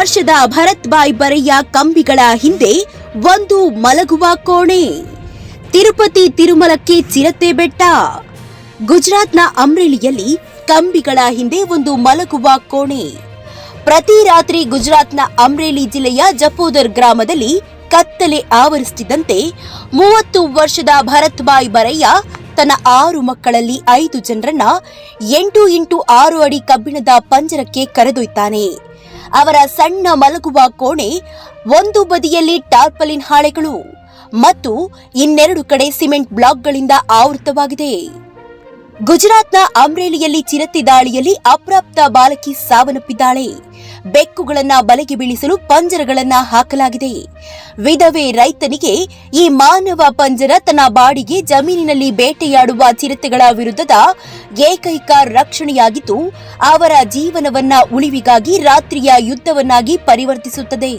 ವರ್ಷದ ಭರತ್ ಬಾಯ್ ಬರಯ್ಯ ಕಂಬಿಗಳ ಹಿಂದೆ ಒಂದು ಮಲಗುವ ಕೋಣೆ. ತಿರುಪತಿ ತಿರುಮಲಕ್ಕೆ ಚಿರತೆ ಬೆಟ್ಟ. ಗುಜರಾತ್ನ ಅಮ್ರೇಲಿಯಲ್ಲಿ ಕಂಬಿಗಳ ಹಿಂದೆ ಒಂದು ಮಲಗುವ ಕೋಣೆ. ಪ್ರತಿ ರಾತ್ರಿ ಗುಜರಾತ್ನ ಅಮ್ರೇಲಿ ಜಿಲ್ಲೆಯ ಜಪೋದರ್ ಗ್ರಾಮದಲ್ಲಿ ಕತ್ತಲೆ ಆವರಿಸುತ್ತಿದ್ದಂತೆ 30 ವರ್ಷದ ಭರತ್ ಬಾಯ್ ಬರಯ್ಯ ತನ್ನ 6 ಮಕ್ಕಳಲ್ಲಿ 5 ಜನರನ್ನ 8x6 ಅಡಿ ಕಬ್ಬಿಣದ ಪಂಜರಕ್ಕೆ ಕರೆದೊಯ್ತಾನೆ. ಅವರ ಸಣ್ಣ ಮಲಗುವ ಕೋಣೆ ಒಂದು ಬದಿಯಲ್ಲಿ ಟಾರ್ಪಲಿನ್ ಹಾಳೆಗಳು ಮತ್ತು ಇನ್ನೆರಡು ಕಡೆ ಸಿಮೆಂಟ್ ಬ್ಲಾಕ್ಗಳಿಂದ ಆವೃತವಾಗಿದೆ. ಗುಜರಾತ್ನ ಅಮ್ರೇಲಿಯಲ್ಲಿ ಚಿರತೆ ದಾಳಿಯಲ್ಲಿ ಅಪ್ರಾಪ್ತ ಬಾಲಕಿ ಸಾವನ್ನಪ್ಪಿದ್ದಾಳೆ. ಬೆಕ್ಕುಗಳನ್ನ ಬಲೆಗೆ ಬೀಳಿಸಲು ಪಂಜರಗಳನ್ನ ಹಾಕಲಾಗಿದೆ. ವಿಧವೆ ರೈತನಿಗೆ ಈ ಮಾನವ ಪಂಜರ ತನ್ನ ಬಾಡಿಗೆ ಜಮೀನಿನಲ್ಲಿ ಬೇಟೆಯಾಡುವ ಚಿರತೆಗಳ ವಿರುದ್ಧದ ಏಕೈಕ ರಕ್ಷಣೆಯಾಗಿದ್ದು ಅವರ ಜೀವನವನ್ನ ಉಳಿವಿಗಾಗಿ ರಾತ್ರಿಯ ಯುದ್ಧವನ್ನಾಗಿ ಪರಿವರ್ತಿಸುತ್ತದೆ.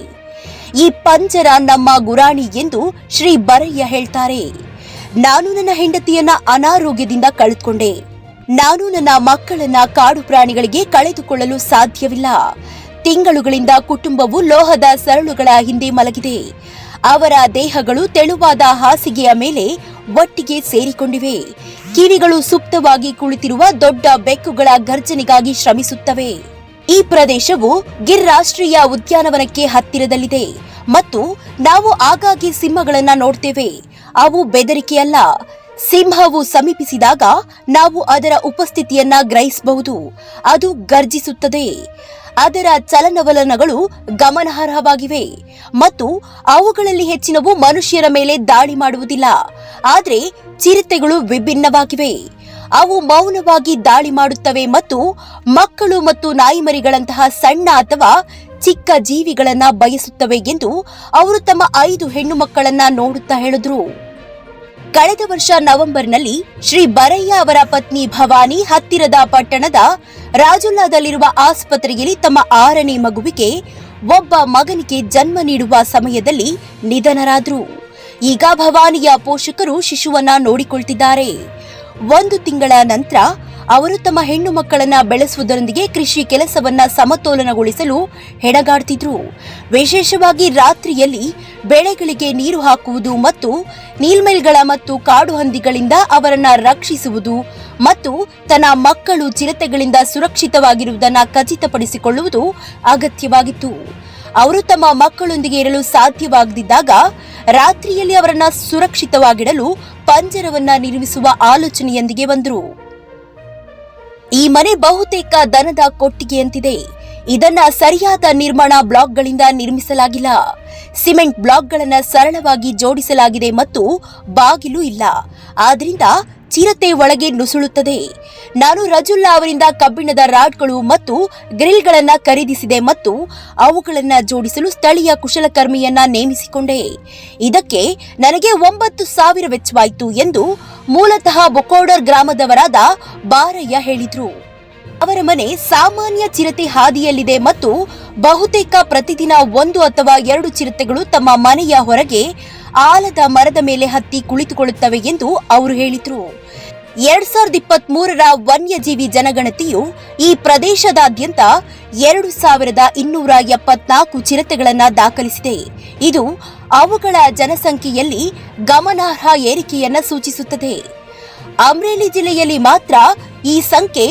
ಈ ಪಂಜರ ನಮ್ಮ ಗುರಾಣಿ ಎಂದು ಶ್ರೀ ಬರಯ್ಯ ಹೇಳ್ತಾರೆ. ನಾನು ನನ್ನ ಹೆಂಡತಿಯನ್ನ ಅನಾರೋಗ್ಯದಿಂದ ಕಳೆದುಕೊಂಡೆ. ನಾನು ನನ್ನ ಮಕ್ಕಳನ್ನ ಕಾಡು ಪ್ರಾಣಿಗಳಿಗೆ ಕಳೆದುಕೊಳ್ಳಲು ಸಾಧ್ಯವಿಲ್ಲ. ತಿಂಗಳುಗಳಿಂದ ಕುಟುಂಬವು ಲೋಹದ ಸರಳುಗಳ ಹಿಂದೆ ಮಲಗಿದೆ. ಅವರ ದೇಹಗಳು ತೆಳುವಾದ ಹಾಸಿಗೆಯ ಮೇಲೆ ಒಟ್ಟಿಗೆ ಸೇರಿಕೊಂಡಿವೆ. ಕಿವಿಗಳು ಸುಪ್ತವಾಗಿ ಕುಳಿತಿರುವ ದೊಡ್ಡ ಬೆಕ್ಕುಗಳ ಗರ್ಜನೆಗಾಗಿ ಶ್ರಮಿಸುತ್ತವೆ. ಈ ಪ್ರದೇಶವು ಗಿರ್ ರಾಷ್ಟ್ರೀಯ ಉದ್ಯಾನವನಕ್ಕೆ ಹತ್ತಿರದಲ್ಲಿದೆ ಮತ್ತು ನಾವು ಆಗಾಗ್ಗೆ ಸಿಂಹಗಳನ್ನ ನೋಡ್ತೇವೆ. ಅವು ಬೆದರಿಕೆಯಲ್ಲ. ಸಿಂಹವು ಸಮೀಪಿಸಿದಾಗ ನಾವು ಅದರ ಉಪಸ್ಥಿತಿಯನ್ನ ಗ್ರಹಿಸಬಹುದು. ಅದು ಗರ್ಜಿಸುತ್ತದೆ. ಅದರ ಚಲನವಲನಗಳು ಗಮನಾರ್ಹವಾಗಿವೆ ಮತ್ತು ಅವುಗಳಲ್ಲಿ ಹೆಚ್ಚಿನವು ಮನುಷ್ಯರ ಮೇಲೆ ದಾಳಿ ಮಾಡುವುದಿಲ್ಲ. ಆದರೆ ಚಿರತೆಗಳು ವಿಭಿನ್ನವಾಗಿವೆ. ಅವು ಮೌನವಾಗಿ ದಾಳಿ ಮಾಡುತ್ತವೆ ಮತ್ತು ಮಕ್ಕಳು ಮತ್ತು ನಾಯಿಮರಿಗಳಂತಹ ಸಣ್ಣ ಅಥವಾ ಚಿಕ್ಕ ಜೀವಿಗಳನ್ನ ಬಯಸುತ್ತವೆ ಎಂದು ಅವರು ತಮ್ಮ 5 ಹೆಣ್ಣು ಮಕ್ಕಳನ್ನ ನೋಡುತ್ತಾ ಹೇಳಿದ್ರು. ಕಳೆದ ವರ್ಷ ನವೆಂಬರ್ನಲ್ಲಿ ಶ್ರೀ ಬರಯ್ಯ ಅವರ ಪತ್ನಿ ಭವಾನಿ ಹತ್ತಿರದ ಪಟ್ಟಣದ ರಾಜುಲ್ಲಾದಲ್ಲಿರುವ ಆಸ್ಪತ್ರೆಯಲ್ಲಿ ತಮ್ಮ 6ನೇ ಮಗುವಿಗೆ ಒಬ್ಬ ಮಗನಿಗೆ ಜನ್ಮ ನೀಡುವ ಸಮಯದಲ್ಲಿ ನಿಧನರಾದ್ರು. ಈಗ ಭವಾನಿಯ ಪೋಷಕರು ಶಿಶುವನ್ನ ನೋಡಿಕೊಳ್ತಿದ್ದಾರೆ. 1 ತಿಂಗಳ ನಂತರ ಅವರು ತಮ್ಮ ಹೆಣ್ಣು ಮಕ್ಕಳನ್ನ ಬೆಳೆಸುವುದರೊಂದಿಗೆ ಕೃಷಿ ಕೆಲಸವನ್ನ ಸಮತೋಲನಗೊಳಿಸಲು ಹೆಣಗಾಡ್ತಿದ್ರು. ವಿಶೇಷವಾಗಿ ರಾತ್ರಿಯಲ್ಲಿ ಬೆಳೆಗಳಿಗೆ ನೀರು ಹಾಕುವುದು ಮತ್ತು ನೀಲ್ಮೇಲ್ಗಳ ಮತ್ತು ಕಾಡು ಹಂದಿಗಳಿಂದ ಅವರನ್ನ ರಕ್ಷಿಸುವುದು ಮತ್ತು ತನ್ನ ಮಕ್ಕಳು ಚಿರತೆಗಳಿಂದ ಸುರಕ್ಷಿತವಾಗಿರುವುದನ್ನು ಖಚಿತಪಡಿಸಿಕೊಳ್ಳುವುದು ಅಗತ್ಯವಾಗಿತ್ತು. ಅವರು ತಮ್ಮ ಮಕ್ಕಳೊಂದಿಗೆ ಇರಲು ಸಾಧ್ಯವಾಗದಿದ್ದಾಗ ರಾತ್ರಿಯಲ್ಲಿ ಅವರನ್ನ ಸುರಕ್ಷಿತವಾಗಿಡಲು ಪಂಜರವನ್ನ ನಿರ್ಮಿಸುವ ಆಲೋಚನೆಯೊಂದಿಗೆ ಬಂದರು. ಈ ಮನೆ ಬಹುತೇಕ ದನದ ಕೊಟ್ಟಿಗೆಯಂತಿದೆ. ಇದನ್ನ ಸರಿಯಾದ ನಿರ್ಮಾಣ ಬ್ಲಾಕ್ಗಳಿಂದ ನಿರ್ಮಿಸಲಾಗಿಲ್ಲ. ಸಿಮೆಂಟ್ ಬ್ಲಾಕ್ಗಳನ್ನು ಸರಳವಾಗಿ ಜೋಡಿಸಲಾಗಿದೆ ಮತ್ತು ಬಾಗಿಲು ಇಲ್ಲ. ಆದ್ರಿಂದ ಚಿರತೆ ಒಳಗೆ ನುಸುಳುತ್ತದೆ. ನಾನು ರಜುಲ್ಲಾ ಅವರಿಂದ ಕಬ್ಬಿಣದ ರಾಡ್ಗಳು ಮತ್ತು ಗ್ರಿಲ್ಗಳನ್ನ ಖರೀದಿಸಿದೆ ಮತ್ತು ಅವುಗಳನ್ನ ಜೋಡಿಸಲು ಸ್ಥಳೀಯ ಕುಶಲಕರ್ಮಿಯನ್ನ ನೇಮಿಸಿಕೊಂಡೆ. ಇದಕ್ಕೆ ನನಗೆ 9,000 ವೆಚ್ಚವಾಯಿತು ಎಂದು ಮೂಲತಃ ಬೊಕೋಡರ್ ಗ್ರಾಮದವರಾದ ಬಾರಯ್ಯ ಹೇಳಿದ್ರು. ಅವರ ಮನೆ ಸಾಮಾನ್ಯ ಚಿರತೆ ಹಾದಿಯಲ್ಲಿದೆ ಮತ್ತು ಬಹುತೇಕ ಪ್ರತಿದಿನ 1 ಅಥವಾ 2 ಚಿರತೆಗಳು ತಮ್ಮ ಮನೆಯ ಹೊರಗೆ ಆಲದ ಮರದ ಮೇಲೆ ಹತ್ತಿ ಕುಳಿತುಕೊಳ್ಳುತ್ತವೆ ಎಂದು ಅವರು ಹೇಳಿದ್ರು. 2023ರ ವನ್ಯಜೀವಿ ಜನಗಣತಿಯು ಈ ಪ್ರದೇಶದಾದ್ಯಂತ 2,274 ಚಿರತೆಗಳನ್ನು ದಾಖಲಿಸಿದೆ. ಇದು ಅವುಗಳ ಜನಸಂಖ್ಯೆಯಲ್ಲಿ ಗಮನಾರ್ಹ ಏರಿಕೆಯನ್ನು ಸೂಚಿಸುತ್ತದೆ. ಅಮ್ರೇಲಿ ಜಿಲ್ಲೆಯಲ್ಲಿ ಮಾತ್ರ ಈ ಸಂಖ್ಯೆ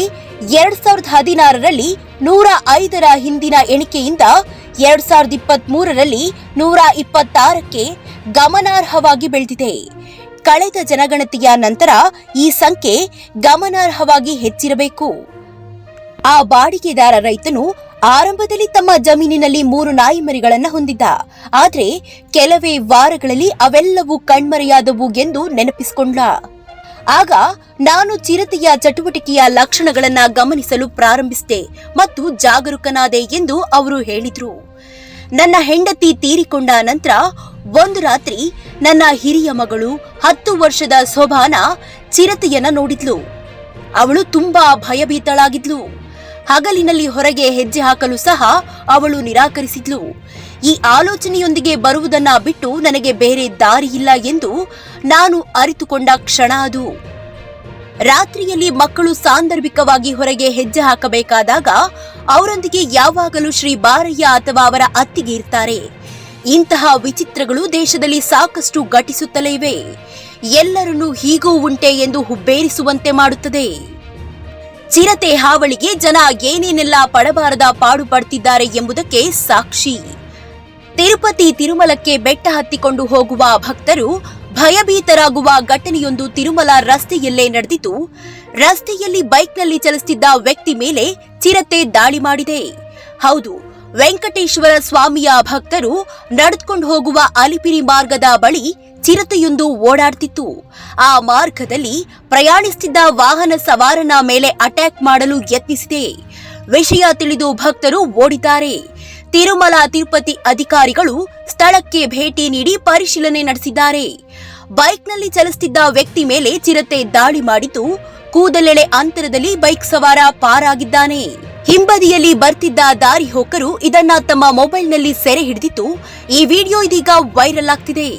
2016ರಲ್ಲಿ 105ರ ಹಿಂದಿನ ಎಣಿಕೆಯಿಂದ 2023ರಲ್ಲಿ 126ಕ್ಕೆ ಗಮನಾರ್ಹವಾಗಿ ಬೆಳೆದಿದೆ. ಕಳೆದ ಜನಗಣತಿಯ ನಂತರ ಈ ಸಂಖ್ಯೆ ಗಮನಾರ್ಹವಾಗಿ ಹೆಚ್ಚಿರಬೇಕು. ಆ ಬಾಡಿಗೆದಾರ ರೈತನು ಆರಂಭದಲ್ಲಿ ತಮ್ಮ ಜಮೀನಿನಲ್ಲಿ 3 ನಾಯಿಮರಿಗಳನ್ನು ಹೊಂದಿದ್ದ. ಆದರೆ ಕೆಲವೇ ವಾರಗಳಲ್ಲಿ ಅವೆಲ್ಲವೂ ಕಣ್ಮರೆಯಾದವು ಎಂದು ನೆನಪಿಸಿಕೊಂಡ. ಆಗ ನಾನು ಚಿರತೆಯ ಚಟುವಟಿಕೆಯ ಲಕ್ಷಣಗಳನ್ನು ಗಮನಿಸಲು ಪ್ರಾರಂಭಿಸಿದೆ ಮತ್ತು ಜಾಗರೂಕನಾದೆ ಎಂದು ಅವರು ಹೇಳಿದ್ರು. ನನ್ನ ಹೆಂಡತಿ ತೀರಿಕೊಂಡ ನಂತರ ಒಂದು ರಾತ್ರಿ ನನ್ನ ಹಿರಿಯ ಮಗಳು 10 ವರ್ಷದ ಶೋಭಾನ ಚಿರತೆಯನ್ನ ನೋಡಿದ್ಲು. ಅವಳು ತುಂಬಾ ಭಯಭೀತಳಾಗಿದ್ಲು. ಹಗಲಿನಲ್ಲಿ ಹೊರಗೆ ಹೆಜ್ಜೆ ಹಾಕಲು ಸಹ ಅವಳು ನಿರಾಕರಿಸಿದ್ಲು. ಈ ಆಲೋಚನೆಯೊಂದಿಗೆ ಬರುವುದನ್ನ ಬಿಟ್ಟು ನನಗೆ ಬೇರೆ ದಾರಿಯಿಲ್ಲ ಎಂದು ನಾನು ಅರಿತುಕೊಂಡ ಕ್ಷಣ ಅದು. ರಾತ್ರಿಯಲ್ಲಿ ಮಕ್ಕಳು ಸಾಂದರ್ಭಿಕವಾಗಿ ಹೊರಗೆ ಹೆಜ್ಜೆ ಹಾಕಬೇಕಾದಾಗ ಅವರೊಂದಿಗೆ ಯಾವಾಗಲೂ ಶ್ರೀ ಬಾರಯ್ಯ ಅಥವಾ ಅವರ ಅತ್ತಿಗೆ ಇರ್ತಾರೆ. ಇಂತಹ ವಿಚಿತ್ರಗಳು ದೇಶದಲ್ಲಿ ಸಾಕಷ್ಟು ಘಟಿಸುತ್ತಲೇ ಇವೆ. ಎಲ್ಲರನ್ನೂ ಹೀಗೂ ಉಂಟೆ ಎಂದು ಹುಬ್ಬೇರಿಸುವಂತೆ ಮಾಡುತ್ತದೆ. ಚಿರತೆ ಹಾವಳಿಗೆ ಜನ ಏನೇನೆಲ್ಲ ಪಡಬಾರದ ಪಾಡು ಪಡ್ತಿದ್ದಾರೆ ಎಂಬುದಕ್ಕೆ ಸಾಕ್ಷಿ. ತಿರುಪತಿ ತಿರುಮಲಕ್ಕೆ ಬೆಟ್ಟ ಹತ್ತಿಕೊಂಡು ಹೋಗುವ ಭಕ್ತರು ಭಯಭೀತರಾಗುವ ಘಟನೆಯೊಂದು ತಿರುಮಲ ರಸ್ತೆಯಲ್ಲೇ ನಡೆದಿದ್ದು, ರಸ್ತೆಯಲ್ಲಿ ಬೈಕ್ನಲ್ಲಿ ಚಲಿಸುತ್ತಿದ್ದ ವ್ಯಕ್ತಿ ಮೇಲೆ ಚಿರತೆ ದಾಳಿ ಮಾಡಿದೆ. ಹೌದು, ವೆಂಕಟೇಶ್ವರ ಸ್ವಾಮಿಯ ಭಕ್ತರು ನಡೆದುಕೊಂಡು ಹೋಗುವ ಅಲಿಪಿರಿ ಮಾರ್ಗದ ಬಳಿ ಚಿರತೆಯೊಂದು ಓಡಾಡ್ತಿತ್ತು. ಆ ಮಾರ್ಗದಲ್ಲಿ ಪ್ರಯಾಣಿಸುತ್ತಿದ್ದ ವಾಹನ ಸವಾರನ ಮೇಲೆ ಅಟ್ಯಾಕ್ ಮಾಡಲು ಯತ್ನಿಸಿದೆ. ವಿಷಯ ತಿಳಿದು ಭಕ್ತರು ಓಡಿದ್ದಾರೆ. ತಿರುಮಲ ತಿರುಪತಿ ಅಧಿಕಾರಿಗಳು ಸ್ಥಳಕ್ಕೆ ಭೇಟಿ ನೀಡಿ ಪರಿಶೀಲನೆ ನಡೆಸಿದ್ದಾರೆ. ಬೈಕ್ನಲ್ಲಿ ಚಲಿಸುತ್ತಿದ್ದ ವ್ಯಕ್ತಿ ಮೇಲೆ ಚಿರತೆ ದಾಳಿ ಮಾಡಿದ್ದು, ಕೂದಲೆಳೆ ಅಂತರದಲ್ಲಿ ಬೈಕ್ ಸವಾರ ಪಾರಾಗಿದ್ದಾನೆ. ಹಿಂಬದಿಯಲ್ಲಿ ಬರ್ತಿದ್ದ ದಾರಿ ಹೋಕರು ಇದನ್ನ ತಮ್ಮ ಮೊಬೈಲ್ನಲ್ಲಿ ಸೆರೆ ಹಿಡಿದಿತ್ತು. ಈ ವಿಡಿಯೋ ಇದೀಗ ವೈರಲ್ ಆಗ್ತಿದೆ.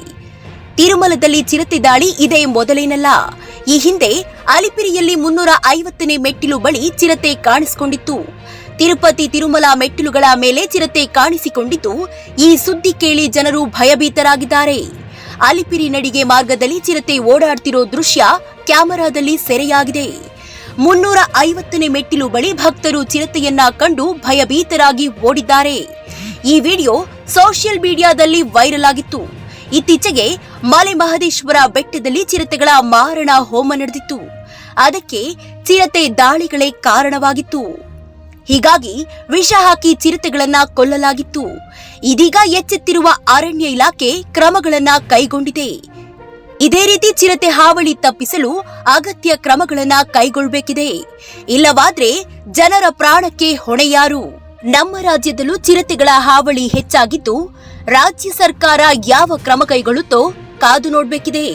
ತಿರುಮಲದಲ್ಲಿ ಚಿರತೆ ದಾಳಿ ಇದೇ ಮೊದಲೇನಲ್ಲ. ಈ ಹಿಂದೆ ಅಲಿಪಿರಿಯಲ್ಲಿ 350ನೇ ಮೆಟ್ಟಿಲು ಬಳಿ ಚಿರತೆ ಕಾಣಿಸಿಕೊಂಡಿತ್ತು. ತಿರುಪತಿ ತಿರುಮಲ ಮೆಟ್ಟಿಲುಗಳ ಮೇಲೆ ಚಿರತೆ ಕಾಣಿಸಿಕೊಂಡಿದ್ದು, ಈ ಸುದ್ದಿ ಕೇಳಿ ಜನರು ಭಯಭೀತರಾಗಿದ್ದಾರೆ. ಅಲಿಪಿರಿ ನಡಿಗೆ ಮಾರ್ಗದಲ್ಲಿ ಚಿರತೆ ಓಡಾಡ್ತಿರೋ ದೃಶ್ಯ ಕ್ಯಾಮೆರಾದಲ್ಲಿ ಸೆರೆಯಾಗಿದೆ. 350ನೇ ಮೆಟ್ಟಿಲು ಬಳಿ ಭಕ್ತರು ಚಿರತೆಯನ್ನ ಕಂಡು ಭಯಭೀತರಾಗಿ ಓಡಿದ್ದಾರೆ. ಈ ವಿಡಿಯೋ ಸೋಷಿಯಲ್ ಮೀಡಿಯಾದಲ್ಲಿ ವೈರಲ್ ಆಗಿತ್ತು. ಇತ್ತೀಚೆಗೆ ಮಲೆ ಮಹದೇಶ್ವರ ಬೆಟ್ಟದಲ್ಲಿ ಚಿರತೆಗಳ ಮಾರಣ ಹೋಮ ನಡೆದಿತ್ತು. ಅದಕ್ಕೆ ಚಿರತೆ ದಾಳಿಗಳೇ ಕಾರಣವಾಗಿತ್ತು. ಹೀಗಾಗಿ ವಿಷ ಹಾಕಿ ಚಿರತೆಗಳನ್ನ ಕೊಲ್ಲಲಾಗಿತ್ತು. ಇದೀಗ ಎಚ್ಚೆತ್ತಿರುವ ಅರಣ್ಯ ಇಲಾಖೆ ಕ್ರಮಗಳನ್ನ ಕೈಗೊಂಡಿದೆ. ಇದೇ ರೀತಿ ಚಿರತೆ ಹಾವಳಿ ತಪ್ಪಿಸಲು ಅಗತ್ಯ ಕ್ರಮಗಳನ್ನ ಕೈಗೊಳ್ಳಬೇಕಿದೆ. ಇಲ್ಲವಾದ್ರೆ ಜನರ ಪ್ರಾಣಕ್ಕೆ ಹೊಣೆಯಾರು? ನಮ್ಮ ರಾಜ್ಯದಲ್ಲೂ ಚಿರತೆಗಳ ಹಾವಳಿ ಹೆಚ್ಚಾಗಿದ್ದು, ರಾಜ್ಯ ಸರ್ಕಾರ ಯಾವ ಕ್ರಮ ಕೈಗೊಳ್ಳುತ್ತೋ ಕಾದು ನೋಡಬೇಕಿದೆ.